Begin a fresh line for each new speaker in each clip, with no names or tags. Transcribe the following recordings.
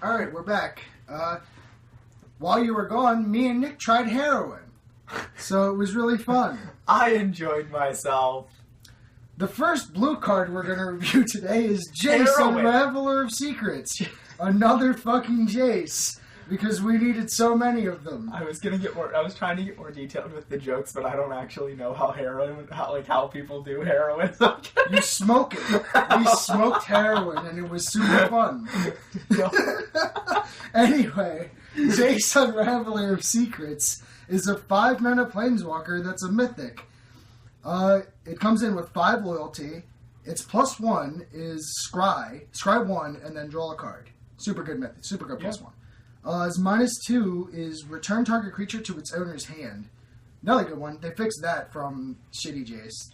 Alright, we're back. While you were gone, me and Nick tried heroin. So it was really fun.
I enjoyed myself.
The first blue card we're going to review today is Jace, Unraveler of Secrets. Another fucking Jace. Because we needed so many of them.
I was trying to get more detailed with the jokes, but I don't actually know how people do heroin.
You smoke it. We smoked heroin and it was super fun. Anyway, Jace, Unraveler of Secrets is a 5-mana planeswalker that's a mythic. It comes in with 5 loyalty. Its +1 is Scry 1, and then draw a card. Super good mythic. Super good +1. His -2 is return target creature to its owner's hand. Another good one. They fixed that from shitty Jace.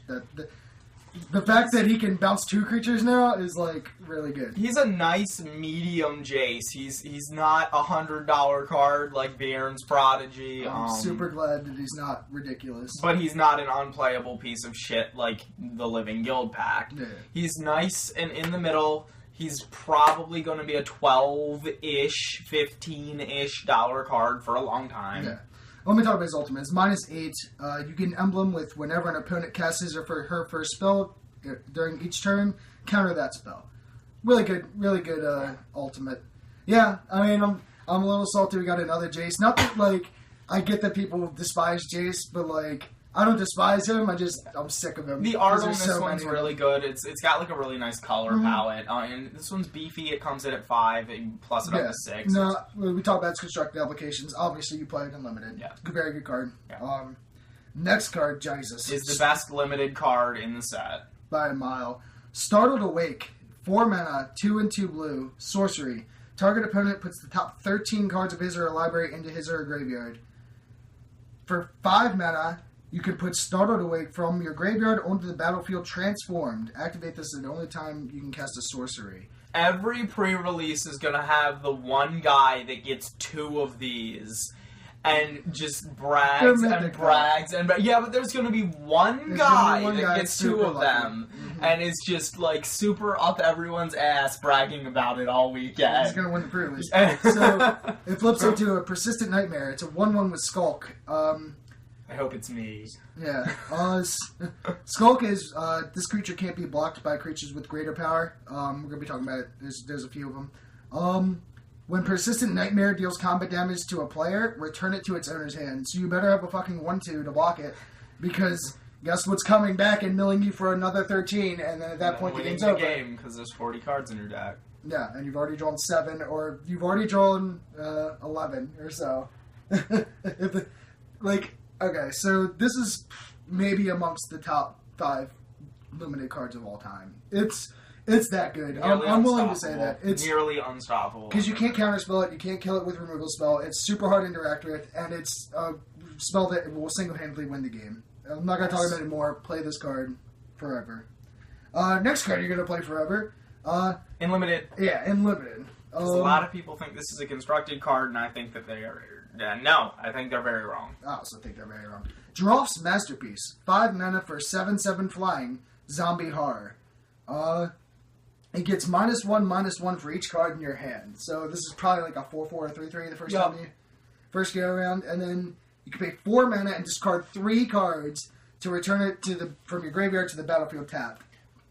The fact that he can bounce 2 creatures now is like really good.
He's a nice medium Jace. He's not a $100 card like Baron's Prodigy.
I'm super glad that he's not ridiculous.
But he's not an unplayable piece of shit like the Living Guild Pact.
Yeah.
He's nice and in the middle. He's probably going to be a 12-ish, 15-ish dollar card for a long time.
Yeah. Let me talk about his ultimate. It's -8. You get an emblem with whenever an opponent casts his or her first spell during each turn, counter that spell. Really good ultimate. Yeah, I mean, I'm a little salty we got another Jace. Not that, like, I get that people despise Jace, but, like, I don't despise him. I'm sick of him.
The art on this one's really good. It's got like a really nice color palette. And this one's beefy. It comes in at 5, plus it up to 6.
No, we talk about its constructed applications. Obviously, you play it unlimited.
Yeah.
Very good card.
Yeah.
Next card, Jesus.
Is the best limited card in the set.
By a mile. Startled Awake. 4 mana, 2 and 2 blue. Sorcery. Target opponent puts the top 13 cards of his or her library into his or her graveyard. For 5 mana, you can put Startled Awake from your graveyard onto the battlefield transformed. Activate this is the only time you can cast a sorcery.
Every pre-release is going to have the one guy that gets 2 of these and just brags. Yeah, but there's going to be one guy that gets 2 of them and is just like super up everyone's ass bragging about it all weekend. He's
going to win the pre-release. So it flips into a Persistent Nightmare. It's a 1/1 with Skulk.
I hope it's me.
Yeah. Skulk is, this creature can't be blocked by creatures with greater power. We're going to be talking about it. There's a few of them. When Persistent Nightmare deals combat damage to a player, return it to its owner's hand. So you better have a fucking 1/2 to block it, because guess what's coming back and milling you for another 13, and then at that point the game's over.
Because there's 40 cards in your deck.
Yeah, and you've already drawn 7, or you've already drawn 11 or so. Okay, so this is maybe amongst the top 5 limited cards of all time. It's that good. I'm willing to say that. It's
nearly unstoppable.
Because you can't counterspell it, you can't kill it with removal spell, it's super hard to interact with, and it's a spell that will single-handedly win the game. I'm not going to talk about it anymore. Play this card forever. Next card you're going to play forever.
In limited.
Yeah, in limited.
Because a lot of people think this is a constructed card, and I think that they are... no, I think they're very wrong.
I also think they're very wrong. Droft's Masterpiece. 5 mana for 7/7 flying. Zombie Horror. It gets -1/-1 for each card in your hand. So this is probably like a 4/4 or 3/3 the first time you first go around. And then you can pay 4 mana and discard 3 cards to return it from your graveyard to the battlefield tapped.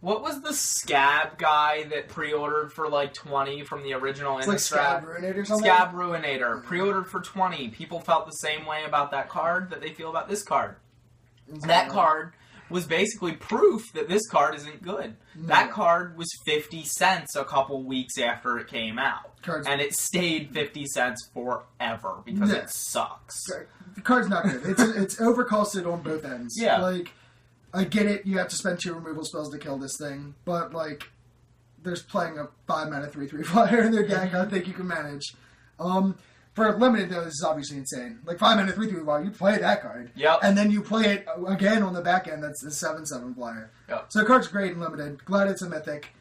What was the Scab guy that pre-ordered for like 20 from the original Innistrad?
Like Scab Ruinator or something?
Scab Ruinator. Pre-ordered for 20. People felt the same way about that card that they feel about this card. That card was basically proof that this card isn't good. No. That card was 50 cents a couple weeks after it came out. And it stayed 50 cents forever because it sucks.
The card's not good. It's overcosted on both ends.
Yeah.
Like, I get it, you have to spend 2 removal spells to kill this thing, but, like, there's playing a 5 mana 3/3 flyer in their deck. I think you can manage. For limited, though, this is obviously insane. Like, 5 mana 3/3 flyer, you play that card.
Yep.
And then you play it again on the back end, that's the 7/7 flyer.
Yep.
So the card's great and limited. Glad it's a mythic.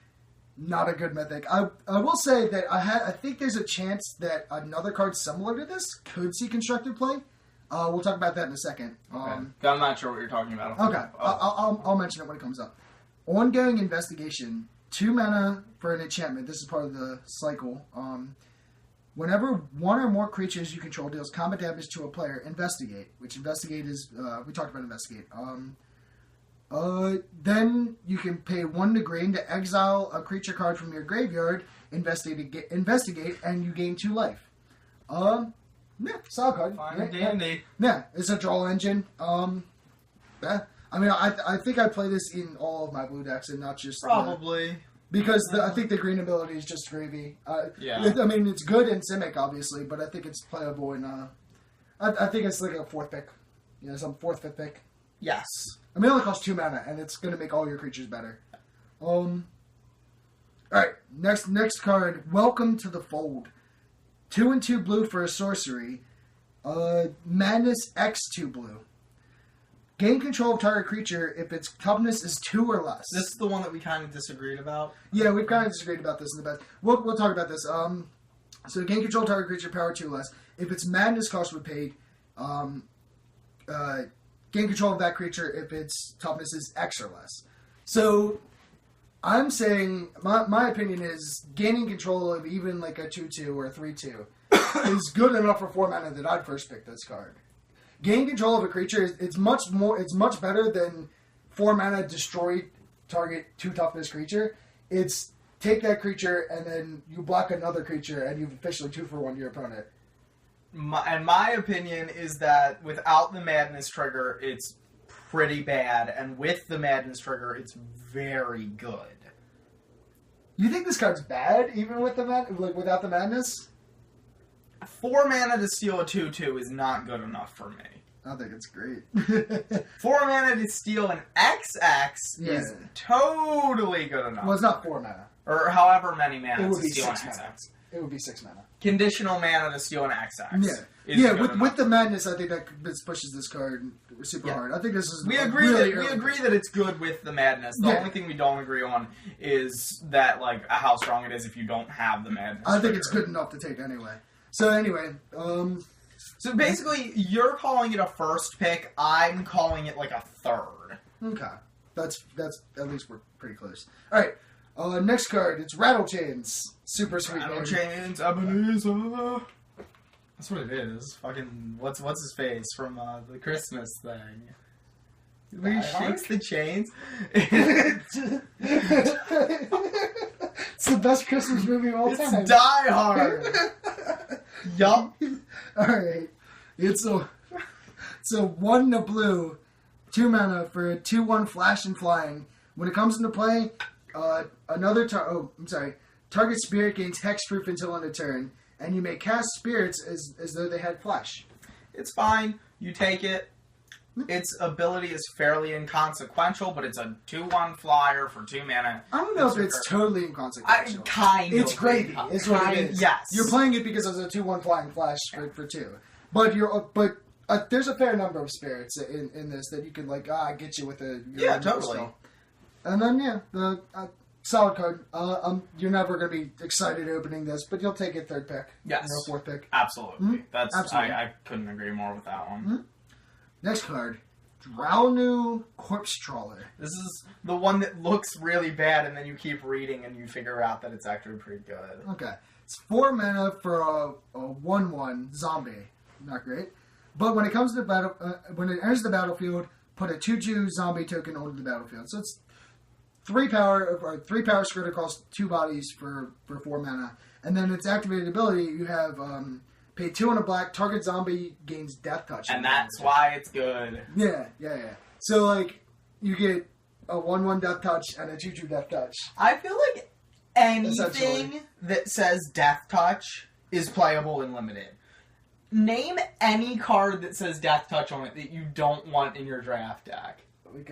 Not a good mythic. I will say that I think there's a chance that another card similar to this could see constructed play. We'll talk about that in a second.
Okay. I'm not sure what you're talking about.
Okay. I'll mention it when it comes up. Ongoing Investigation. 2 mana for an enchantment. This is part of the cycle. Whenever one or more creatures you control deals combat damage to a player, investigate. Which investigate is we talked about investigate. Then you can pay 1 to green to exile a creature card from your graveyard. Investigate, and you gain 2 life. Yeah, solid card.
Fine and dandy.
Yeah, it's a draw engine. Yeah. I mean, I think I play this in all of my blue decks and not just
Probably.
because I think the green ability is just gravy.
Yeah.
I mean, it's good in Simic, obviously, but I think it's playable in. I think it's like a 4th pick. You know, some 4th, 5th pick.
Yes.
I mean, it only costs 2 mana, and it's going to make all your creatures better. All right, next card. Welcome to the Fold. 2 and 2 blue for a sorcery. Madness X2 blue. Gain control of target creature if its toughness is 2 or less.
This is the one that we kind of disagreed about.
Yeah, we've kind of disagreed about this in the past. We'll talk about this. So gain control of target creature, power 2 or less. If its madness cost would paid, gain control of that creature if its toughness is X or less. So I'm saying, my opinion is gaining control of even like a 2-2 or a 3-2 is good enough for 4 mana that I'd first pick this card. Gain control of a creature it's much better than 4 mana destroy target 2 toughness creature. It's take that creature and then you block another creature and you've officially 2 for 1 to your opponent.
My opinion is that without the Madness trigger, it's pretty bad, and with the Madness trigger, it's very good.
You think this card's bad even with without the madness?
4 mana to steal a 2/2 is not good enough for me.
I think it's great.
4 mana to steal an XX is totally good enough.
Well, it's not 4 mana.
Or however many mana
It would
to
be
steal an
6
XX.
mana. It would be 6 mana.
Conditional mana to steal an XX.
Yeah, with the madness, I think that pushes this card super hard. I think this is
we agree that it's good with the madness. The only thing we don't agree on is that how strong it is if you don't have the madness.
I think it's good enough to take anyway. So anyway,
so basically, you're calling it a first pick. I'm calling it like a third.
Okay, that's at least we're pretty close. All right. Next card, it's Rattle Chains. Super sweet name.
Rattle Chains, Ebenezer. That's what it is. Fucking, what's his face from the Christmas thing? Where he shakes the chains.
It's the best Christmas movie of all time.
It's Die Hard. Yup.
Alright. It's a 1 to blue, 2 mana for a 2/1 flash and flying. When it comes into play, target spirit gains hexproof until end of turn, and you may cast spirits as though they had flash.
It's fine. You take it. Its ability is fairly inconsequential, but it's a 2/1 flyer for 2 mana.
I don't know if it's totally inconsequential.
It's
gravy. It's what it is.
Yes.
You're playing it because it's a 2/1 flying flash for 2. But there's a fair number of spirits in this that you can get you with a
totally.
Spell. And then the solid card. You're never going to be excited opening this, but you'll take it 3rd pick.
Yes.
Or 4th pick.
Absolutely.
Mm-hmm.
Absolutely. I couldn't agree more with that one.
Mm-hmm. Next card, Drownu Corpse Trawler.
This is the one that looks really bad, and then you keep reading and you figure out that it's actually pretty good.
Okay. It's 4 mana for a 1/1 zombie. Not great. But when it comes to battle, when it enters the battlefield, put a 2/2 zombie token onto the battlefield. So it's 3 power spread across 2 bodies for 4 mana. And then its activated ability, you have pay 2 on a black, target zombie gains death touch.
And that's why it's good.
Yeah. So you get a 1/1 death touch and a 2/2 death touch.
I feel like anything that says death touch is playable in limited. Name any card that says death touch on it that you don't want in your draft deck.
Like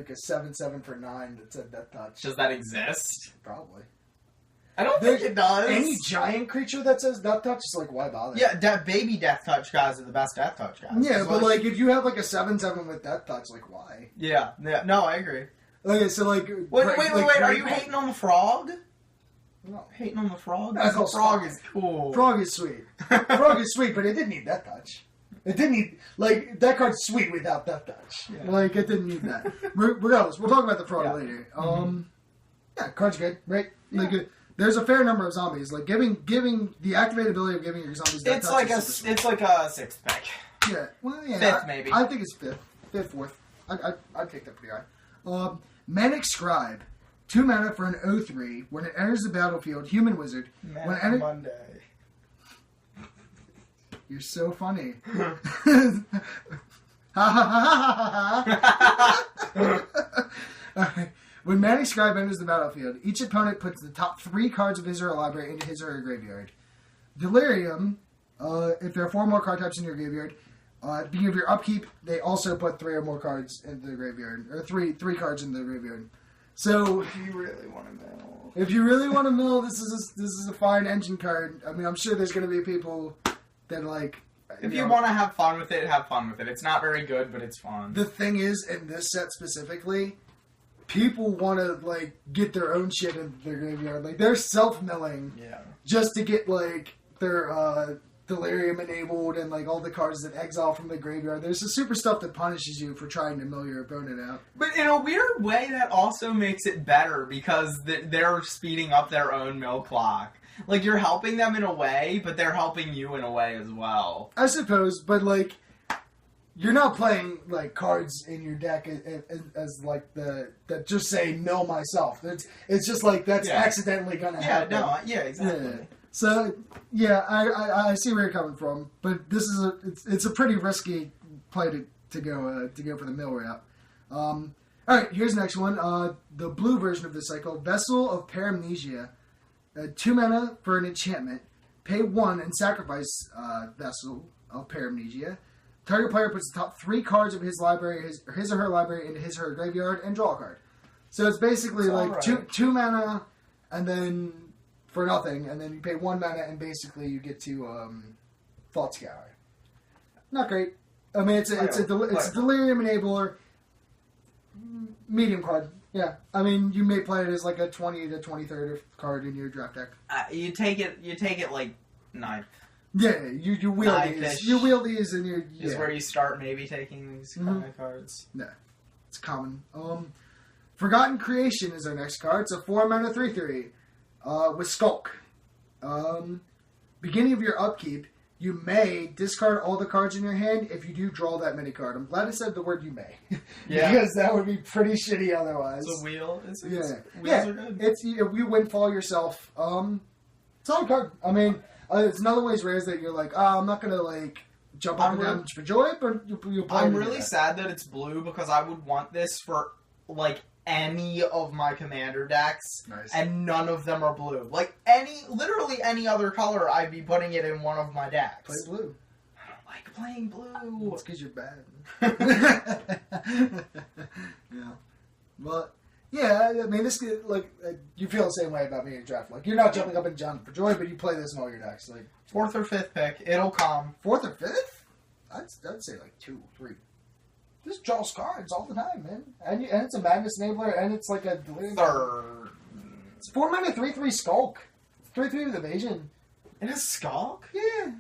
a 7/7 for 9 that said death touch.
Does that exist?
Probably.
I don't think it does.
Any giant creature that says death touch is why bother?
Yeah, baby death touch guys are the best death touch guys.
Yeah, but if you have a 7/7 with death touch, why?
Yeah. No, I agree.
Okay, so
Wait, are you hating on the frog?
No.
Hating on the frog?
The
frog is cool.
Frog is sweet. Frog is sweet, but it didn't need death touch. It didn't need, that card's sweet without death touch. Yeah. It didn't need that. Regardless, we'll talk about the frog later. Yeah, card's good, right?
Yeah.
there's a fair number of zombies. Like giving the activated ability of giving your zombies.
It's like a 6th pick.
Yeah, well, yeah,
5th maybe.
I think it's 5th, 4th. I'd take that pretty high. Manic Scribe, 2 mana for an 0/3. When it enters the battlefield, human wizard.
Monday.
You're so funny. Alright. When Manic Scribe enters the battlefield, each opponent puts the top 3 cards of his or her library into his or her graveyard. Delirium, if there are 4 more card types in your graveyard, at the beginning of your upkeep, they also put 3 or more cards into the graveyard, or three cards in the graveyard. So,
if you really want to
mill, this is a fine engine card. I mean, I'm sure there's going to be people that like.
If you want to have fun with it, have fun with it. It's not very good, but it's fun.
The thing is, in this set specifically, people want to like get their own shit into their graveyard. Like they're self-milling, just to get like their delirium enabled and like all the cards that exile from the graveyard. There's the super stuff that punishes you for trying to mill your opponent out.
But in a weird way, that also makes it better because they're speeding up their own mill clock. Like, you're helping them in a way, but they're helping you in a way as well.
I suppose, but, like, you're not playing, like, cards in your deck as like, that just say, mill myself. It's just, like, that's accidentally gonna happen.
Exactly.
Yeah. So, yeah, I see where you're coming from, but this is it's a pretty risky play to go for the mill route. Alright, here's the next one. The blue version of this cycle, Vessel of Paramnesia. 2 mana for an enchantment. Pay 1 and sacrifice Vessel of Paramnesia. Target player puts the top 3 cards of his library, his or her library, into his or her graveyard and draw a card. So it's basically like 2 mana and then for nothing, and then you pay 1 mana and basically you get to Thought Scour. Not great. I mean, it's a Delirium Enabler. Medium card. Yeah, I mean, you may play it as like a 20 to 23rd card in your draft deck.
You take it like 9th.
Yeah, you wield these. You wield these and you
is where you start maybe taking these kind of cards.
Yeah, it's common. Forgotten Creation is our next card. It's a 4 mana 3/3 with Skulk. Beginning of your upkeep, you may discard all the cards in your hand if you do draw that many card. I'm glad I said the word you may. Because that would be pretty shitty otherwise.
It's a wheel. Wheels are good.
If you windfall yourself, it's all a card. I mean, it's another ways rares that you're like, I'm not going to like jump up and down for joy, but you'll play.
I'm really sad that it's blue because I would want this for like any of my commander decks, and none of them are blue. Like literally any other color, I'd be putting it in one of my decks.
Play blue.
I don't like playing blue.
It's because you're bad. Yeah. But yeah, I mean, this like you feel the same way about me in draft. Like you're not jumping up and down for joy, but you play this in all your decks. Like
4th or 5th pick, it'll come.
4th or 5th? I'd say like 2, 3. Just draws cards all the time, man. And it's a Madness Enabler, and it's like a...
3rd.
It's 4 mana 3/3 Skulk. 3/3 with Evasion.
It is Skulk?
Yeah.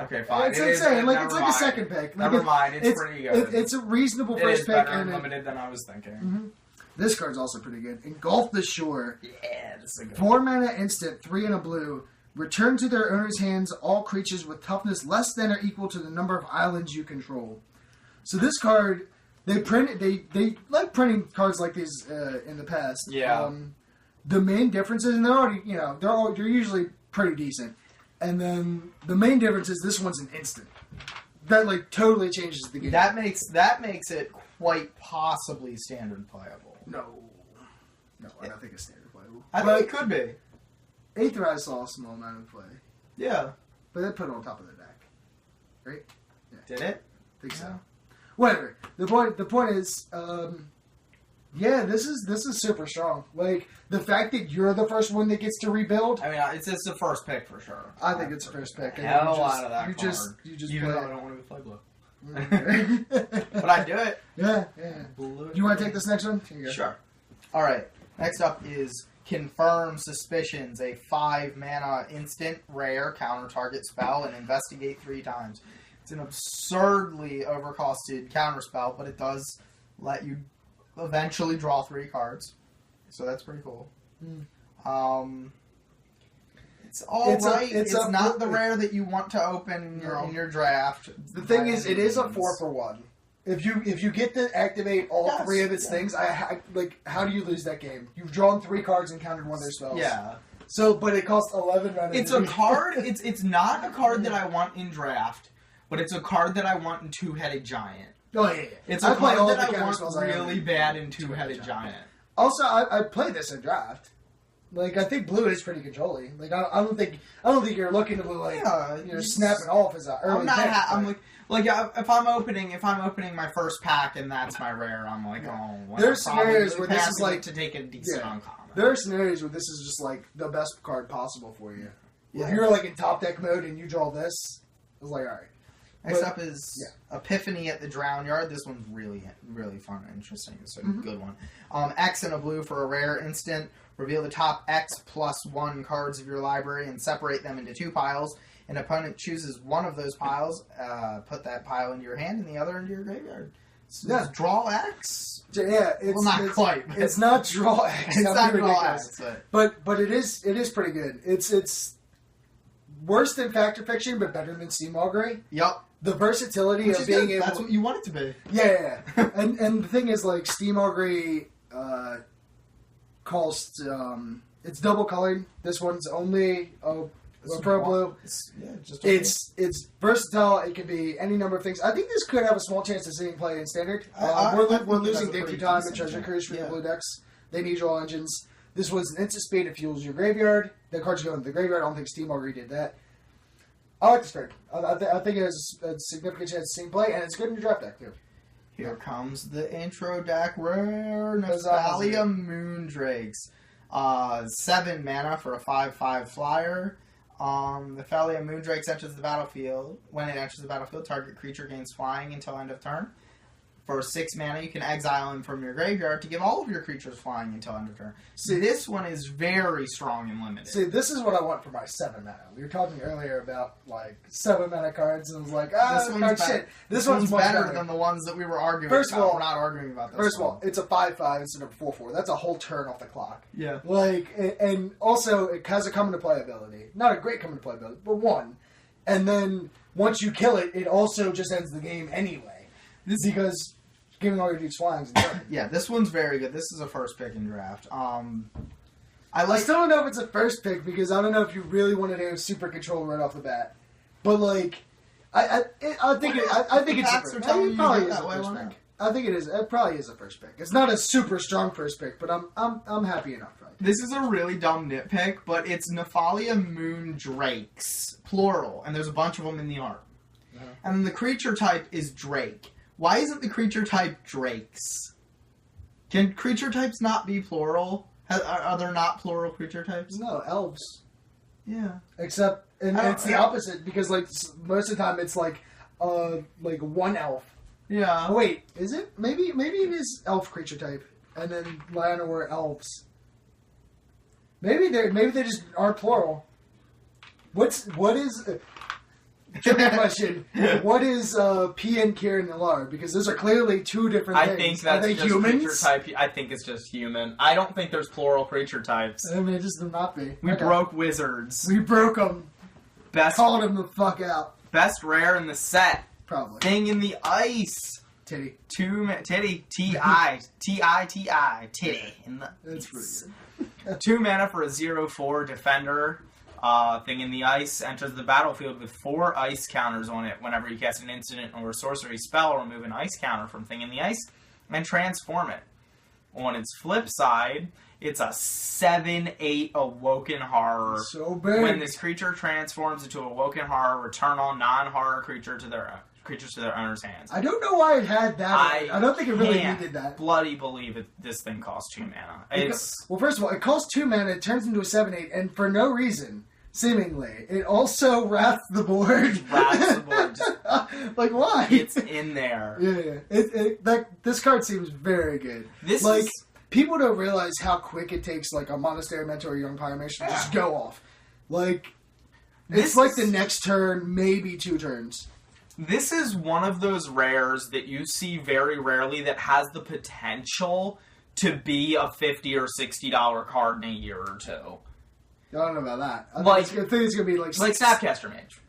Okay, fine.
It's insane. Like, it's like a second pick. Like,
never mind. It's pretty good.
It's a reasonable first pick.
It's better and limited than I was thinking.
Mm-hmm. This card's also pretty good. Engulf the Shore.
Yeah, this is a good
4 mana instant, 3 and a blue. Return to their owner's hands all creatures with toughness less than or equal to the number of islands you control. So this card, they like printing cards like these in the past.
Yeah.
The main differences, and they're usually pretty decent. And then the main difference is this one's an instant. That like totally changes the game.
That makes it quite possibly standard playable.
No, I don't think it's standard playable.
I think it could be.
Aetherized saw a small amount of play.
Yeah,
but they put it on top of the deck, right? Yeah.
Did it?
I think so. Whatever. The point is, this is super strong. Like the fact that you're the first one that gets to rebuild.
I mean, it's the first pick for sure.
I think it's the first pick.
Hell out of that
you
card.
Just
even
play
though I don't want to play blue.
Mm-hmm.
But I do it.
Yeah.
Blue.
You want to take this next one?
Sure. All right. Next up is Confirm Suspicions, a 5 mana instant rare counter target spell and investigate 3 times. It's an absurdly overcosted counter spell, but it does let you eventually draw 3 cards. So that's pretty cool. It's alright.
It's
not the rare that you want to open in your draft.
The thing is, it is a 4-for-1. If you get to activate all three of its things, how do you lose that game? You've drawn 3 cards and countered one of their spells.
Yeah.
So, but it costs 11 mana.
It's a card. It's not a card that I want in draft, but it's a card that I want in Two-Headed Giant.
Oh yeah.
It's a card that I want really bad in Two-Headed Giant.
Also, I play this in draft. Like, I think blue is pretty controlling. Like, I don't think you're looking to snap it off as an early pick.
I'm if I'm opening my first pack and that's my rare, I'm like,
There's scenarios where this is like
to take a decent uncommon.
There are scenarios where this is just like the best card possible for you.
Yeah.
If you're like in top deck mode and you draw this, it's like, all right.
Next up is Epiphany at the Drown Yard. This one's really, really fun and interesting. It's a good one. X and a blue for a rare instant. Reveal the top X+1 cards of your library and separate them into 2 piles. An opponent chooses one of those piles, put that pile into your hand and the other into your graveyard. So it's draw X?
Yeah, it's
not quite.
It's not draw X.
It's not draw X.
But it is pretty good. It's worse than Fact or Fiction, but better than Steam Augury.
Yep.
The versatility of being able...
That's what you want it to be.
Yeah. and the thing is, like, Steam Augury costs... it's double colored. This one's only pro blue. It's versatile. It can be any number of things. I think this could have a small chance of seeing play in Standard. We're losing Day Through Time and Treasure Cruise for the blue decks. They need draw engines. This was an instant speed. It fuels your graveyard. The cards go into the graveyard. I don't think Steam Augury did that. I like this card. I think it has a significant chance of seeing play, and it's good in your draft deck, too.
Here comes the intro deck rare Nephalia Moondrakes. 7 mana for a 5/5 flyer. Nephalia Moondrakes enters the battlefield. When it enters the battlefield, target creature gains flying until end of turn. For 6 mana, you can exile him from your graveyard to give all of your creatures flying until end of turn. So this one is very strong and limited.
See, this is what I want for my 7 mana. We were talking earlier about, like, 7 mana cards, and it was like, shit. This one's
better than the ones that we were arguing about. We're not arguing about this.
First of all, it's a 5/5 instead of a 4/4. That's a whole turn off the clock.
Yeah.
Like, and also, it has a come into play ability. Not a great come into play ability, but one. And then, once you kill it, it also just ends the game anyway. Because... giving all your dudes flying.
Yeah, this one's very good. This is a first pick in draft.
I still don't know if it's a first pick because I don't know if you really want to do super control right off the bat. But like, I think it's a first pick. It probably is a first pick. I think it is. It probably is a first pick. It's not a super strong first pick, but I'm happy enough. Right?
This is a really dumb nitpick, but it's Nephalia Moondrakes, plural, and there's a bunch of them in the art. And then the creature type is Drake. Why isn't the creature type Drakes? Can creature types not be plural? Are there not plural creature types?
No, elves.
Yeah.
Except, and it's the opposite, because like most of the time it's like one elf.
Yeah.
Oh, wait, is it? Maybe it is elf creature type, and then Llanowar elves. Maybe they just aren't plural. What is... Trivia question. What is P and Kieran Nallard? Because those are clearly 2 different things.
I think that's
are they
just
humans?
creature type. I think it's just human. I don't think there's plural creature types.
I mean, it just would not be.
We broke wizards.
We broke them. Called them the fuck out.
Best rare in the set.
Probably.
Thing in the ice.
Titty.
Titty. T-I-T-I. Titty. In the
That's
ice.
pretty good.
2 mana for a 0/4 defender. Thing in the ice enters the battlefield with 4 ice counters on it. Whenever you cast an instant or a sorcery spell, remove an ice counter from Thing in the Ice and transform it. On its flip side, it's a 7/8 Awoken Horror.
So big.
When this creature transforms into Awoken Horror, return all non-horror creatures to their owner's hands.
I don't know why it had that. I don't think it really needed that.
Bloody believe it. This thing costs 2 mana.
Well, first of all, it costs 2 mana. It turns into a 7/8, and for no reason. Seemingly. It also wraps the board. Like, why?
It's in there.
Yeah. This card seems very good. People don't realize how quick it takes, like, a Monastery Mentor or Young Pyramation to just go off. Like, it's like the next turn, maybe 2 turns.
This is one of those rares that you see very rarely that has the potential to be a $50 or $60 card in a year or 2.
I don't know about that. I think it's going to be like
Snapcaster Mage.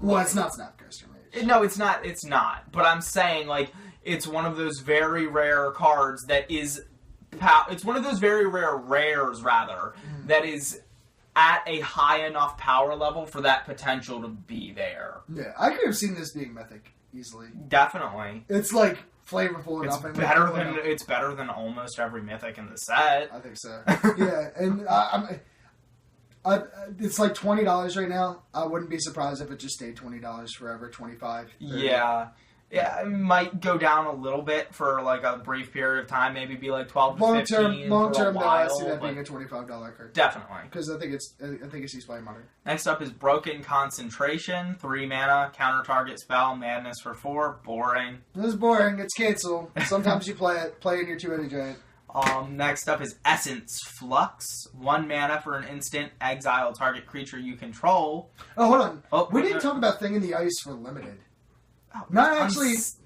Well, it's not Snapcaster Mage.
No, it's not. It's not. But I'm saying, like, it's one of those very rare cards that is... It's one of those very rare rares, rather, that is at a high enough power level for that potential to be there.
Yeah, I could have seen this being Mythic easily.
Definitely.
It's, like, flavorful enough.
It's better than almost every Mythic in the set.
I think so. Yeah, and it's like $20 right now. I wouldn't be surprised if it just stayed $20 forever, $25. $30.
Yeah. Yeah, it might go down a little bit for like a brief period of time. Maybe be like 12 to 15
long term,
for a while,
I see that being a $25 card.
Definitely,
because I think it's playing money.
Next up is Broken Concentration, 3 mana, counter target spell, madness for 4. Boring.
This is boring. It's cancel. Sometimes you play in your 2-headed giant.
Next up is Essence Flux, 1 mana for an instant, exile target creature you control.
Oh, hold on. We didn't talk about Thing in the Ice for limited. Not actually.
It's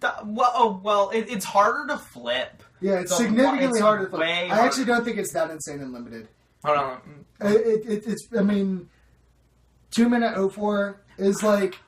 harder to flip.
Yeah, it's significantly harder to flip. I actually don't think it's that insane in limited.
Hold on.
It's. I mean, 2-mana 04 is like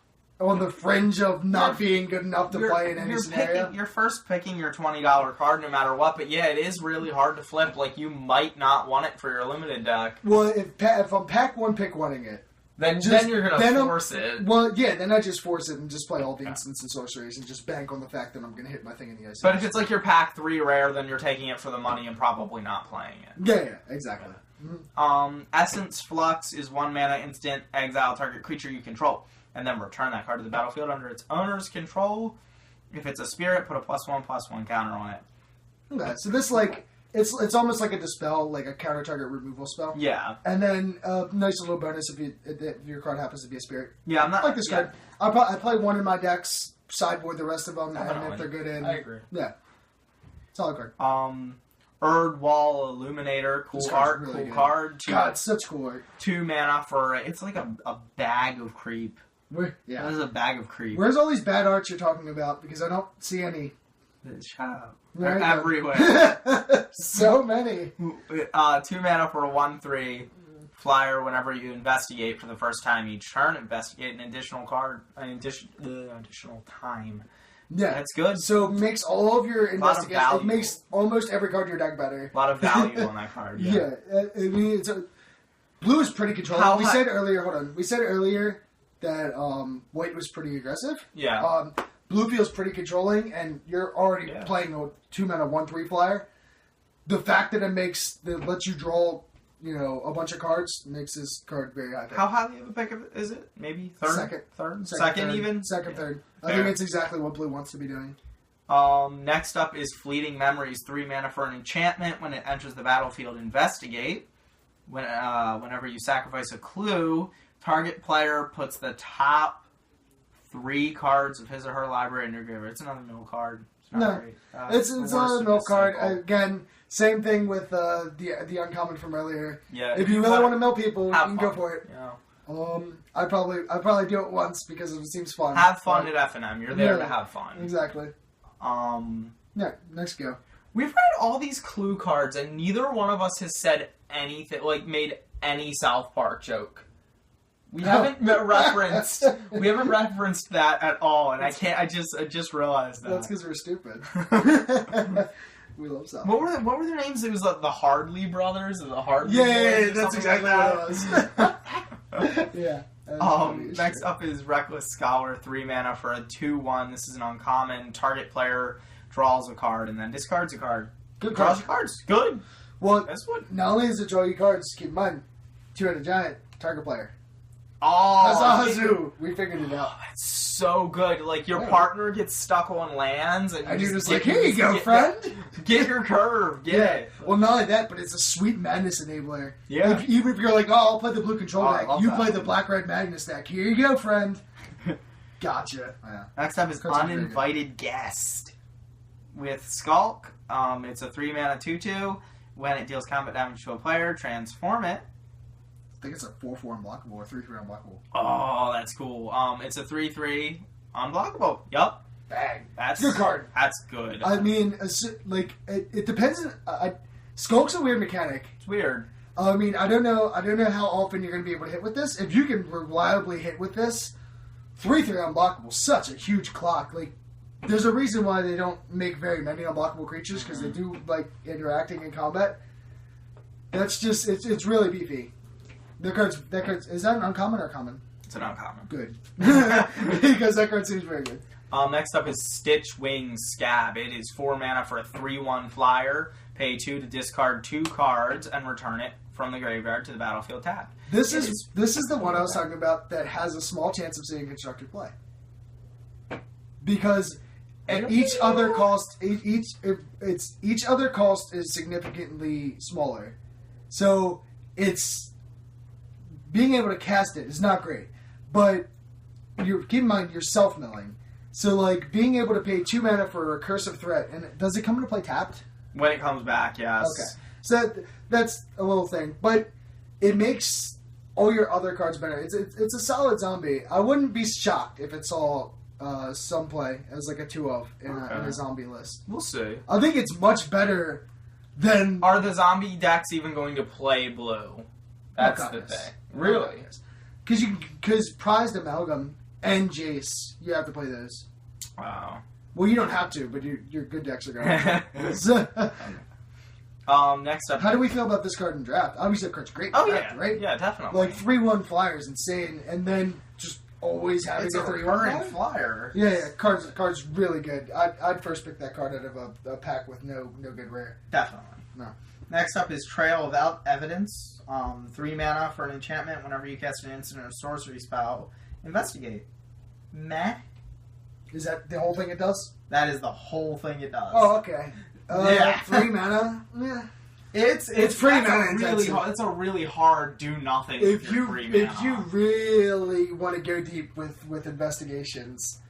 on the fringe of not being good enough to play in any scenario.
You're first picking your $20 card no matter what, but yeah, it is really hard to flip. Like, you might not want it for your limited deck.
Well, if I'm pack one, pick one-ing it.
Then you're going to force it.
Well, yeah, then I just force it and just play all the instants and sorceries and just bank on the fact that I'm going to hit my Thing in the Ice.
But if it's like your pack 3 rare, then you're taking it for the money and probably not playing it.
Yeah, exactly.
Essence Flux is 1 mana instant, exile target creature you control, and then return that card to the battlefield under its owner's control. If it's a spirit, put a +1/+1 counter on it.
Okay, so this, like... It's almost like a dispel, like a counter target removal spell.
Yeah.
And then a nice little bonus if your card happens to be a spirit.
Yeah, I'm not...
I like this card. I play one in my decks, sideboard the rest of them, and if they're good in...
I agree.
Yeah. Solid card.
Erdwall Illuminator, cool art, really cool card.
God, such cool art.
2 mana for... It's like a bag of creep.
Yeah.
This is a bag of creep.
Where's all these bad arts you're talking about? Because I don't see any.
Shut up. They're everywhere.
So many.
2 mana for a 1/3 flyer. Whenever you investigate for the first time each turn, investigate an additional card. Additional time.
Yeah,
that's good.
So it makes all of your investigations. It makes almost every card in your deck better.
A lot of value on that card.
Yeah, I mean, blue is pretty controlling. We said earlier. Hold on. We said earlier that white was pretty aggressive.
Yeah.
Blue feels pretty controlling, and you're already playing a 2 mana 1/3 flyer. The fact that it lets you draw, a bunch of cards makes this card very high.
How highly of a pick is it? Maybe third, second, even
second, third. I think it's exactly what blue wants to be doing.
Next up is Fleeting Memories, 3 mana for an enchantment. When it enters the battlefield, investigate. Whenever you sacrifice a clue, target player puts the top 3 cards of his or her library in your graveyard. It's another mill card. It's not great.
It's another mill card. Again, same thing with the uncommon from earlier.
Yeah.
If you really want to mill people, you can go for it.
Yeah.
I'd probably do it once because it seems fun.
Have fun at F&M. You're there to have fun.
Exactly. Yeah. Next go.
We've read all these clue cards, and neither one of us has said anything, like made any South Park joke. We haven't referenced that at all, and I just realized that.
That's because we're stupid. We love South
Park. What were their names? It was like the Hardley brothers, or the Hardley boys.
Yeah, that's exactly what it was. Yeah.
Next up is Reckless Scholar, 3 mana for a 2/1. This is an uncommon. Target player draws a card and then discards a card.
Good
draws cards. Good.
Well,
that's what.
Not only does it draw you cards, keep in mind, 2-headed giant, target player.
Oh,
Huzzah! We figured it out.
That's so good. Like, your partner gets stuck on lands, and
you're just like, here you go, friend.
Get your curve. Get it.
Well, not only that, but it's a sweet madness enabler.
Yeah.
Like, even if you're like, I'll play the blue control deck, you play the black-red madness deck. Here you go, friend. Gotcha. Yeah.
Next up is Uninvited Guest. With Skulk, it's a 3 mana 2/2. When it deals combat damage to a player, transform it.
I think it's a 4/4 unblockable or 3/3 unblockable.
Oh, that's cool. It's a 3/3 unblockable. Yup.
Bang.
That's
good card.
That's good.
I mean, like it depends. Skulk's a weird mechanic.
It's weird.
I mean, I don't know how often you're going to be able to hit with this. If you can reliably hit with this, 3/3 unblockable, such a huge clock. Like, there's a reason why they don't make very many unblockable creatures, because they do like interacting in combat. That's just it's really beefy. That card's is that an uncommon or common?
It's an uncommon.
Good, because that card seems very good.
Next up is Stitch Wings Scab. It is 4 mana for a 3/1 flyer. Pay 2 to discard 2 cards and return it from the graveyard to the battlefield tapped.
This is the one I was talking about that has a small chance of seeing constructed play. Because each other cost is significantly smaller. So it's being able to cast it is not great. But keep in mind you're self-milling. So like being able to pay 2 mana for a recursive threat, and does it come into play tapped?
When it comes back, yes.
Okay. So that's a little thing. But it makes all your other cards better. It's a solid zombie. I wouldn't be shocked if it saw some play as like a 2/of in a zombie list.
We'll see.
I think it's much better than...
Are the zombie decks even going to play blue? That's the thing. Really?
Because Prized Amalgam and Jace, you have to play those.
Wow.
Well, you don't have to, but your good decks are going to.
Next up...
How do we feel about this card in draft? Obviously, the card's great in draft, right?
Yeah, definitely.
Like, 3/1 flyer is insane, and then just always having
it's
a
3/1 flyer.
Yeah, card's really good. I'd first pick that card out of a pack with no good rare.
Definitely.
No.
Next up is Trail of Evidence. 3 mana for an enchantment. Whenever you cast an instant or sorcery spell, investigate. Meh.
Is that the whole thing it does?
That is the whole thing it does.
Oh, okay.
Yeah.
3 mana? Yeah.
It's
pretty mana intensive.
It's a really hard do nothing.
If you
3 mana.
If you really want to go deep with investigations,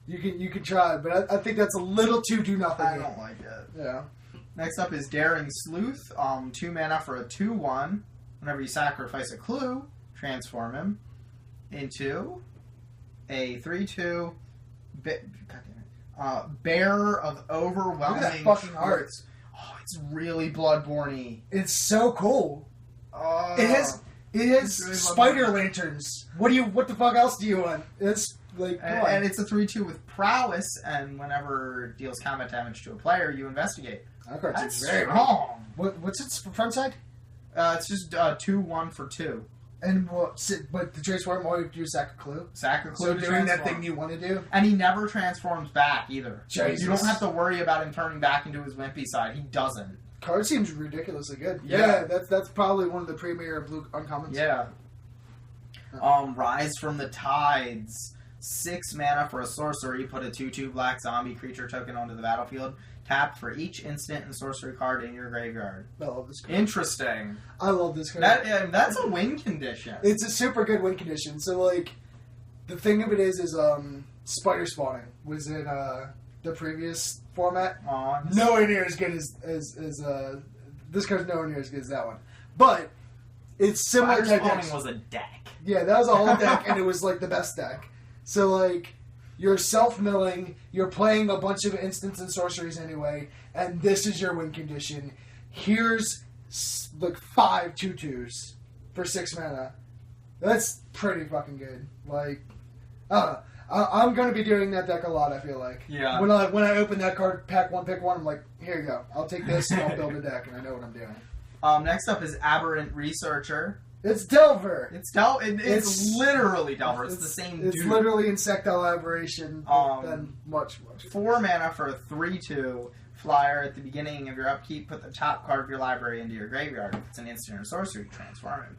you can try, but I think that's a little too do nothing.
I don't like it.
Yeah.
Next up is Daring Sleuth. 2 mana for a 2/1. Whenever you sacrifice a clue, transform him into a 3/2 Bearer of Overwhelming
Look at that fucking art.
Oh, it's really Bloodborne-y.
It's so cool. It has
really
spider lanterns. What the fuck else do you want? It's like
and it's a 3/2 with prowess, and whenever it deals combat damage to a player, you investigate.
That's
very wrong.
What's its front side?
It's just 2/1 for 2.
And but to transform, all you have to do is sack a clue.
Sack a clue.
So
to
doing that
transform.
thing you want to do.
And he never transforms back either.
Jesus.
You don't have to worry about him turning back into his wimpy side. He doesn't.
Card seems ridiculously good.
Yeah.
That's probably one of the premier blue uncommons.
Yeah. Rise from the Tides. 6 mana for a sorcery. Put a 2/2 black zombie creature token onto the battlefield. Tap for each instant and sorcery card in your graveyard.
I love this card.
Interesting.
I love this card.
That's a win condition.
It's a super good win condition. So, like, the thing of it is spider spawning was in the previous format. Nowhere near as good as this card's nowhere near as good as that one. But it's similar
Spider
to
spawning
decks.
was a deck.
Yeah, that was a whole deck, and it was like the best deck. So, like, you're self-milling, you're playing a bunch of instants and sorceries anyway, and this is your win condition. Here's, like, 5 2/2s for 6 mana. That's pretty fucking good. Like, I'm going to be doing that deck a lot, I feel like.
Yeah.
When I open that card, pack 1, pick 1, I'm like, here you go. I'll take this and I'll build a deck, and I know what I'm doing.
Next up is Aberrant Researcher.
It's Delver.
It's literally Delver. It's the same dude.
It's literally Insectile Aberration, but then much.
4 mana for a 3/2 flyer. At the beginning of your upkeep, put the top card of your library into your graveyard. If it's an instant or sorcery, transform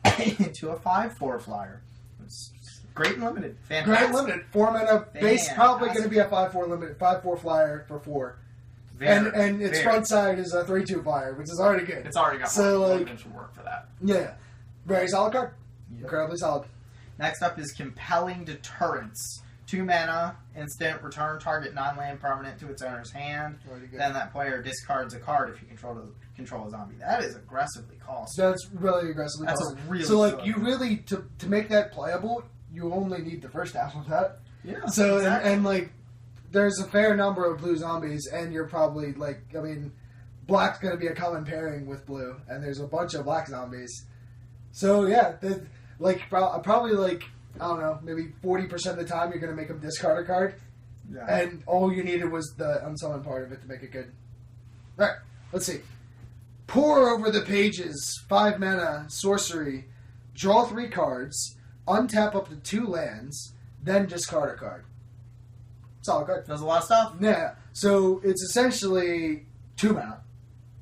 it into a 5/4 flyer. It's great and limited. Fantastic.
Great and limited. 4 mana base, probably going to be a 5/4 limited. 5/4 flyer for 4. And its front side is a 3/2 flyer, which is already good.
It's already got should work for that.
Yeah. Very solid card. Yep. Incredibly solid.
Next up is Compelling Deterrence. 2 mana, instant, return target non-land permanent to its owner's hand. Then that player discards a card if you control a zombie. That is aggressively costed.
That's really aggressively costed. So, like, you really, to make that playable, you only need the first half of that.
Yeah.
So,
exactly.
and like, there's a fair number of blue zombies, and you're probably, like, I mean, black's going to be a common pairing with blue, and there's a bunch of black zombies. So yeah, probably like, I don't know, maybe 40% of the time you're going to make them discard a card, and all you needed was the unsummon part of it to make it good. All right, let's see. Pour over the pages, 5 mana, sorcery, draw 3 cards, untap up to 2 lands, then discard a card. Solid card.
Does a lot of stuff?
Yeah, so it's essentially 2 mana,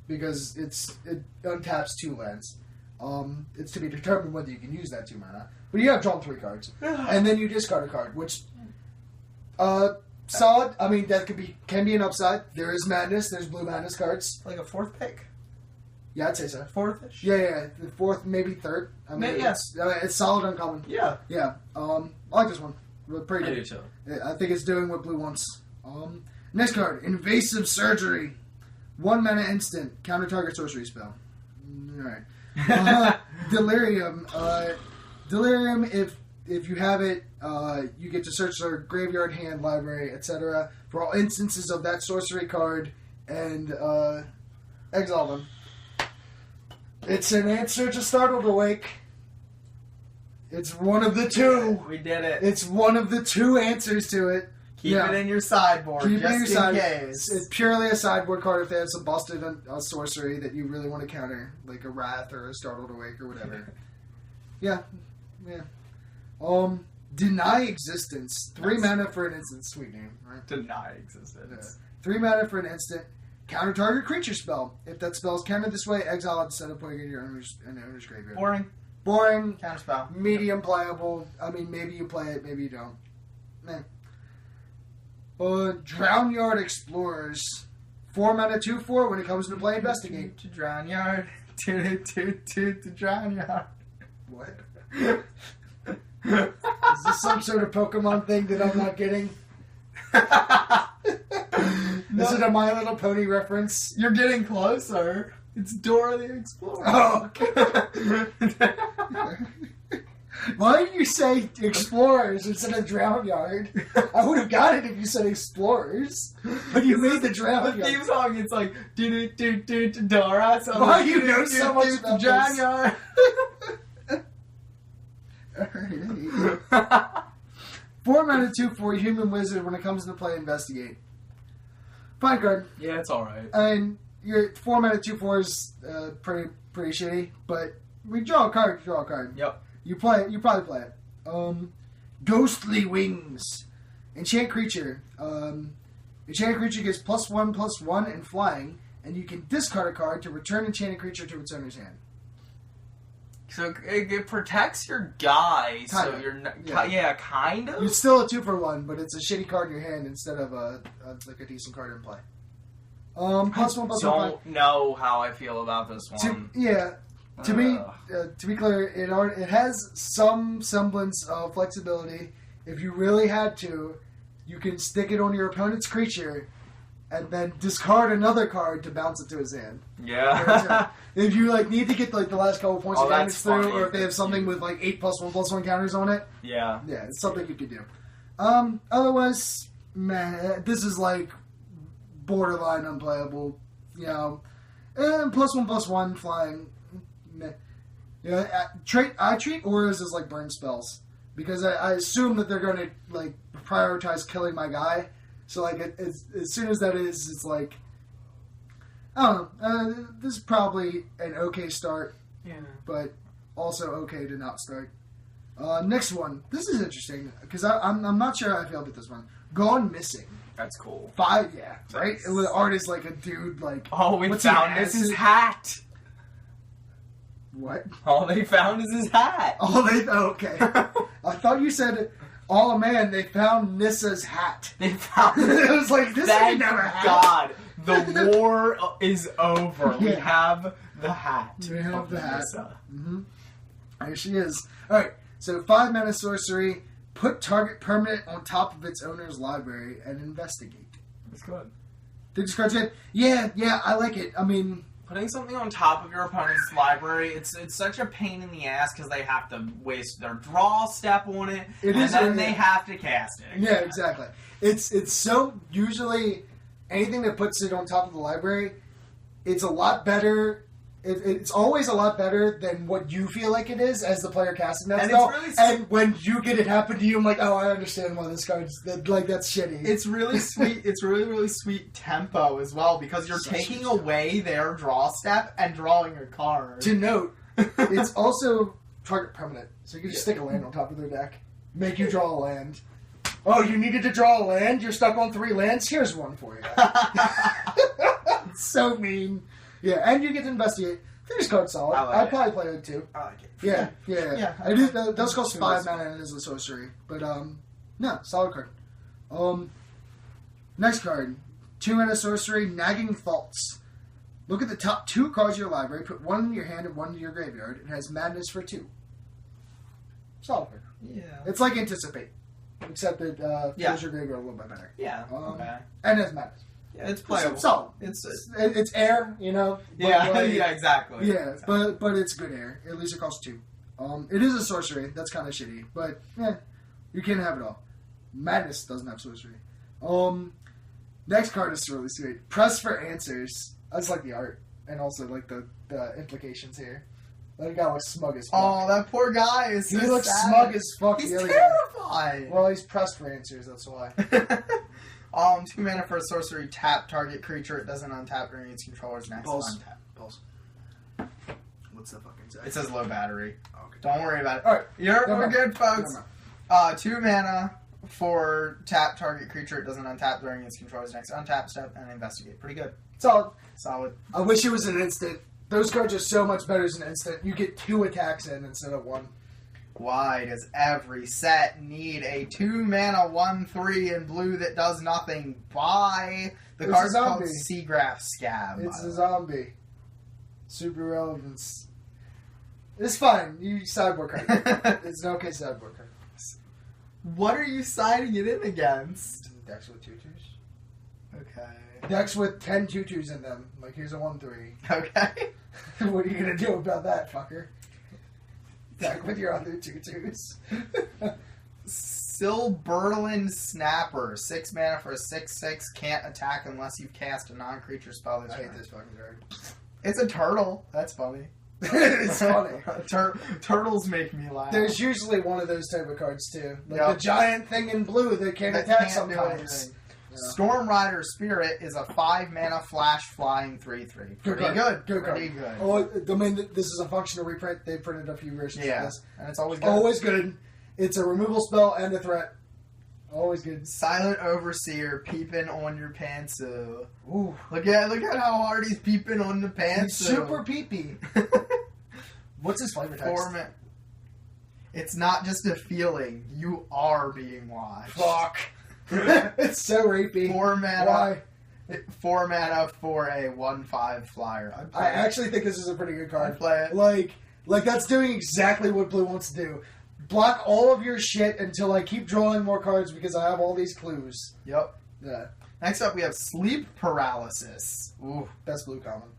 because it untaps 2 lands. It's to be determined whether you can use that 2 mana. But you have drawn 3 cards. And then you discard a card, which, solid. I mean, that can be an upside. There is madness. There's blue madness cards.
Like a 4th pick?
Yeah, I'd say so.
4th-ish?
Yeah. The 4th, maybe 3rd. I mean,
yes.
It's solid uncommon.
Yeah.
Yeah. I like this one. Pretty good.
I do too.
I think it's doing what blue wants. Next card, Invasive Surgery. 1 mana instant. Counter target sorcery spell. Alright. Delirium. Delirium, if you have it, you get to search their graveyard, hand, library, etc. for all instances of that sorcery card and exile them. It's an answer to Startled Awake. It's one of the 2.
We did it.
It's one of the 2 answers to it.
Keep it in your sideboard,
Keep
just
it in your sideboard.
case.
It's purely a sideboard card if they have some busted sorcery that you really want to counter, like a Wrath or a Startled Awake or whatever. Yeah. Deny Existence. 3 mana for an instant. Sweet name, right?
Deny existence.
Yeah. 3 mana for an instant. Counter target creature spell. If that spell is countered this way, exile it instead of putting it in your owner's graveyard. Boring.
Counterspell.
Medium playable. I mean, maybe you play it, maybe you don't. Meh. Drownyard Explorers. 4 mana 2/4. When it comes to play, investigate.
To Drownyard. To Drownyard.
What? Is this some sort of Pokemon thing that I'm not getting? Is it a My Little Pony reference?
You're getting closer. It's Dora the Explorer.
Oh, okay. Why didn't you say Explorers instead of Drownyard? I would have got it if you said Explorers. But you made the Drownyard.
The theme song, it's like do Dora. So
why do you know so much about
Drownyard?
Alright. 4 mana 2/4 Human Wizard. When it comes to play, investigate. Fine card.
Yeah, it's alright.
And your 4 mana 2/4 is pretty shitty, but we draw a card.
Yep.
You probably play it. Ghostly Wings. Enchant creature. Enchanted creature gets +1/+1 and flying, and you can discard a card to return enchanted creature to its owner's hand.
So it protects your guy,
Kind
so
of.
you're not,
Yeah.
kind of.
It's still a 2-for-1, but it's a shitty card in your hand instead of a decent card in play. +1/+1.
Don't know how I feel about this one.
To be clear, it has some semblance of flexibility. If you really had to, you can stick it on your opponent's creature and then discard another card to bounce it to his hand.
Yeah.
If you need to get the last couple points of damage
that's
through,
funny.
or if they have something with 8 +1/+1 counters on it,
Yeah.
it's something you could do. Otherwise, man, this is borderline unplayable. And +1/+1 flying. Meh. I treat auras as burn spells because I assume that they're going to prioritize killing my guy. So as soon as that is, it's I don't know. This is probably an okay start, but also okay to not start. Next one. This is interesting because I'm not sure how I feel about this one. Gone Missing.
That's cool.
5, right? The art is a dude
Oh, we
what's
found
he,
his
acid?
hat.
What?
All they found is his hat.
Okay. I thought you said, "Oh man, they found Nissa's hat."
They found.
It was this
Thank
ain't never hat.
God, the war is over. We
Yeah.
have the hat.
We have
of
the hat.
Nissa.
Mm-hmm. There she is. All right. So 5 mana sorcery. Put target permanent on top of its owner's library and investigate.
That's good.
Did this card good? Yeah, I like it. I mean,
Putting something on top of your opponent's library, it's such a pain in the ass because they have to waste their draw step on it, then they have to cast it.
Yeah, exactly. It's so usually anything that puts it on top of the library it's a lot better. It's always a lot better than what you feel like it is as the player casting that
And
spell.
it's really
And when you get it happen to you, I'm like, oh, I understand why this card's that's shitty.
It's really sweet. It's really sweet tempo as well because you're
Such
taking
a-
away their draw step and drawing a card.
To note, it's also target permanent, so you can just stick a land on top of their deck, make you draw a land. Oh, you needed to draw a land? You're stuck on 3 lands? Here's one for you. It's so mean. Yeah, and you get to investigate. This card's solid.
I like
I'd
it.
probably play it too.
I like it.
Yeah.
Yeah.
I do. That does cost
Two
5
is-
mana and is a sorcery, but no, solid card. Next card, 2 mana sorcery, Nagging Thoughts. Look at the top 2 cards of your library. Put 1 in your hand and 1 in your graveyard. It has madness for 2. Solid card.
Yeah.
It's like Anticipate, except it
Yeah.
fills your graveyard a little bit better.
Yeah.
Okay. And it has madness.
Yeah, it's
It's
playable.
solid.
It's
It's air, you know. but
yeah,
like-
yeah, exactly.
Yeah, but it's good air. At least it costs 2. It is a sorcery. That's kind of shitty, but yeah, you can have it all. Madness doesn't have sorcery. Next card is really sweet. Press for answers. I just like the art and also like the implications here. That guy looks smug as fuck.
Oh, that poor guy is.
he
So
looks
sad.
smug as fuck.
He's
the other guy.
terrified.
Well, he's pressed for answers. That's why.
2 mana for a sorcery. Tap target creature. It doesn't untap during its controller's next
Pulse.
untap.
Pulse. What's the fucking say?
It says low battery.
Okay.
Don't worry about it.
All right.
We're
mind.
good, folks.
Never mind.
2 mana for tap target creature. It doesn't untap during its controller's next untap step, and investigate. Pretty good.
Solid.
Solid.
I wish it was an instant. Those cards are so much better as an instant. You get 2 attacks in instead of 1.
Why does every set need a 2 mana 1/3 in blue that does nothing? Why? The
It's
card's
a
called
zombie.
Seagrass Scab.
It's a zombie. Super relevance. It's fine. You sideboard card. It's an okay sideboard card.
What are you siding it in against?
Decks with 2/2s.
Okay.
Decks with 10 2/2s in them. Like, here's a 1/3.
Okay.
What are you gonna do about that, fucker? Deck with your other 2/2s.
Silberlin Snapper. 6 mana for a 6/6. Can't attack unless you cast a non-creature spell this
I hate
turn.
this fucking card.
It's a turtle. That's funny.
It's funny.
Turtles make me laugh.
There's usually one of those type of cards too. Like
Yep.
the giant thing in blue that can't
That
attack
can't do
sometimes.
anything.
Yeah.
Storm Rider Spirit is a 5 mana flash flying 3/3. Pretty
card.
good.
Good card.
Pretty good.
Oh, I mean, this is a functional reprint. They printed a few versions
Yeah.
of this.
And it's always good.
Always good. It's a removal spell and a threat. Always good.
Silent Overseer peeping on your pantsu.
Ooh.
Look at how hard he's peeping on the
He's
pantsu.
super peepee. What's his flavor text?
Format. It's not just a feeling. You are being watched.
Fuck. It's so rapey.
4 mana.
Why?
4 mana for a 1/5 flyer. I'd play
I
it.
actually think this is a pretty good
I'd
card.
play it.
Like that's doing exactly what blue wants to do. Block all of your shit until I keep drawing more cards because I have all these clues.
Yep.
Yeah.
Next up, we have Sleep Paralysis. Ooh.
That's blue common.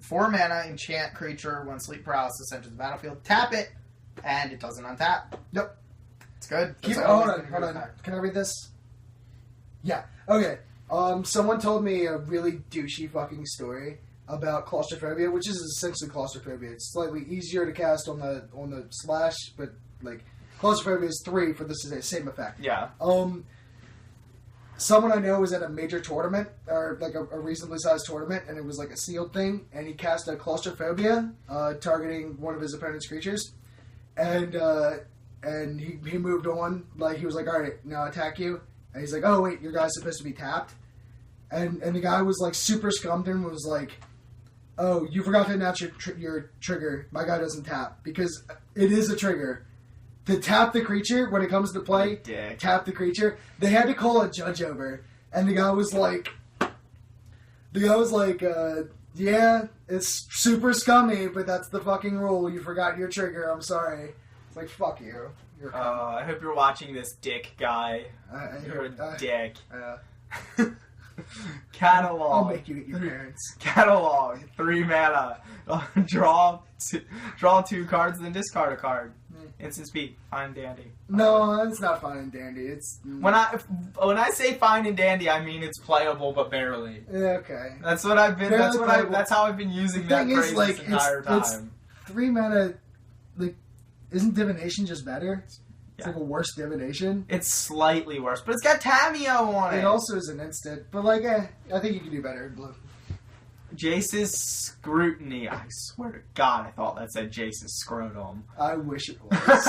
4 mana, enchant creature. When sleep paralysis enters the battlefield, tap it, and it doesn't untap.
Yep.
It's good.
Keep
That's
hold
always
on,
been a
hold
good
on.
effect.
Can I read this? Yeah. Okay. Someone told me a really douchey fucking story about claustrophobia, which is essentially claustrophobia. It's slightly easier to cast on the slash, but like claustrophobia is 3 for the same effect.
Yeah.
Someone I know was at a major tournament, or like a reasonably sized tournament, and it was like a sealed thing, and he cast a claustrophobia, targeting one of his opponent's creatures, and he moved on, like he was like, alright, now attack you, and he's like, oh wait, your guy's supposed to be tapped, and the guy was like super scummed and was like, oh, you forgot to announce your trigger, my guy doesn't tap, because it is a trigger. To tap the creature when it comes to play,
Dick.
tap the creature. They had to call a judge over, and the guy was like, yeah, it's super scummy, but that's the fucking rule. You forgot your trigger. I'm sorry. It's like, fuck you. You're a cunt.
I hope you're watching this, dick guy. You're a dick. Catalog.
I'll make you eat your parents.
Catalog. 3 mana. Draw 2 cards and then discard a card. Instant speed, fine and dandy.
No, it's not fine and dandy. It's
When I say fine and dandy, I mean it's playable, but barely.
okay.
That's what I've been. That's how I've been using that
thing
phrase
is, like,
this entire time.
it's 3 mana. Like, isn't divination just better? It's
Yeah.
like a worse divination.
It's slightly worse, but it's got Tameo on it.
It also is an instant, but like, I think you can do better in blue.
Jace's Scrutiny. I swear to God, I thought that said Jace's Scrotum.
I wish it was.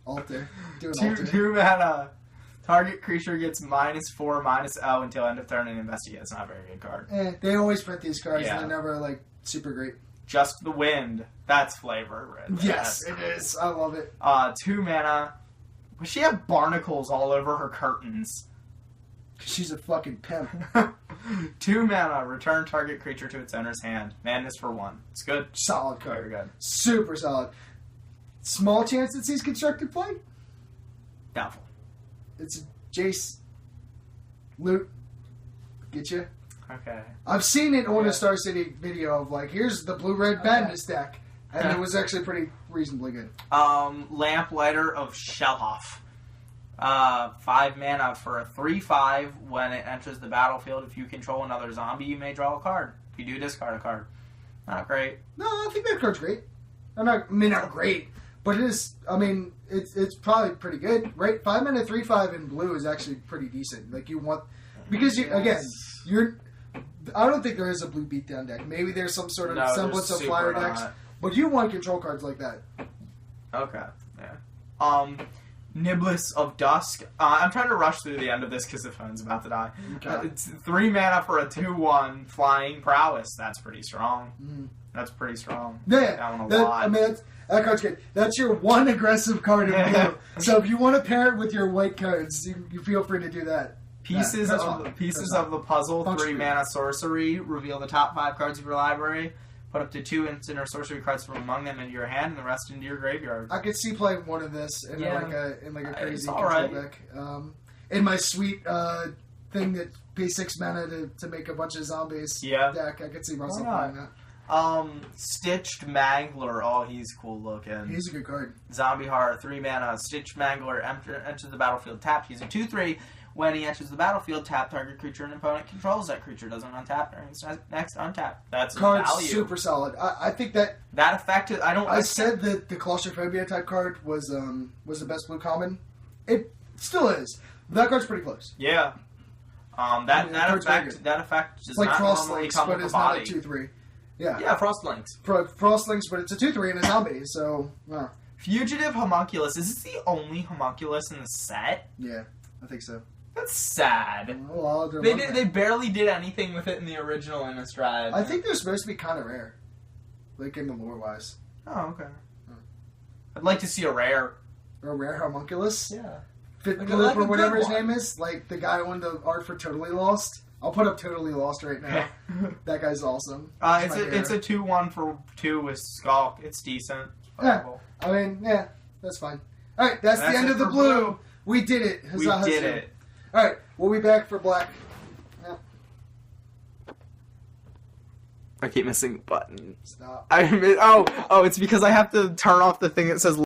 Alter. Do an alter.
2 mana. Target creature gets -4/-0 until end of turn and investigate. It's not a very good card.
They always print these cards
Yeah.
and they're never like super great.
Just the Wind. That's flavor. Right?
Yes, it is. I love it.
2 mana. Does she have barnacles all over her curtains?
She's a fucking pimp.
2 mana. Return target creature to its owner's hand. Madness for 1. It's good.
Solid card.
Very good.
Super solid. Small chance it sees constructed play.
Doubtful.
It's a Jace. Loot. Get you.
Okay.
I've seen it on
Yeah.
a Star City video of like, here's the blue-red Madness deck. And it was actually pretty reasonably good.
Lamplighter of Shellhoff. 5 mana for a 3/5. When it enters the battlefield, if you control another zombie, you may draw a card. If you do, discard a card. Not great.
No, I think that card's great. Not great, but it is. I mean, it's probably pretty good, right? 5 mana 3/5 in blue is actually pretty decent. Like you want, because you again, you're. I don't think there is a blue beatdown deck. Maybe there's some sort of semblance of flyer decks, but you want control cards like that.
Okay. Yeah. Niblis of Dusk. I'm trying to rush through the end of this because the phone's about to die.
Okay.
It's 3 mana for a 2/1 flying prowess. That's pretty strong.
Mm.
That's pretty strong.
Yeah,
Down a lot.
I mean, that card's good. That's your one aggressive card in blue. So if you want to pair it with your white cards, you feel free to do that.
Pieces
That's
of
fine.
pieces
That's
of the puzzle.
Bunch
3
of
mana sorcery. Reveal the top 5 cards of your library. Put up to 2 instant or sorcery cards from among them into your hand, and the rest into your graveyard.
I could see playing one of this in like a crazy
It's
control
alright.
deck. In my sweet thing that pays 6 mana to make a bunch of zombies deck, I could see myself
Why
playing that.
Stitched Mangler. Oh, he's cool looking.
He's a good card.
Zombie Horror. 3 mana. Stitched Mangler enters the battlefield tapped. He's a 2/3. When he enters the battlefield, tap target creature an opponent controls. That creature doesn't untap during its next untap. That's
Card's
value.
super solid. I think that
Effect is,
I said that the claustrophobia type card was the best blue common. It still is. That card's pretty close.
Yeah. That effect does
It's like
not
Frost
normally
Links,
come
but
with a
it's not
body.
a 2/3. Yeah.
Yeah, Frost Links.
Frost Links, but it's a 2/3 and a zombie. So
Fugitive Homunculus. Is this the only homunculus in the set?
yeah, I think so.
That's sad.
Well,
They barely did anything with it in the original Innistrad.
I think they're supposed to be kind of rare, like in the lore wise.
Oh, okay. I'd like to see a rare.
Or a rare homunculus.
Yeah.
Fit
Like a
or whatever
good
his
one.
name is, like the guy who won the art for Totally Lost. I'll put up Totally Lost right now. That guy's awesome.
It's a 2/1 for 2 with Skulk. It's decent.
Yeah. I mean, yeah, that's fine. All right, that's the end
it
of the
for
blue. We did it.
We
Huzzah,
did
huzzah.
it.
All right, we'll be back for black. Yeah.
I keep missing the button.
Stop.
Oh, it's because I have to turn off the thing that says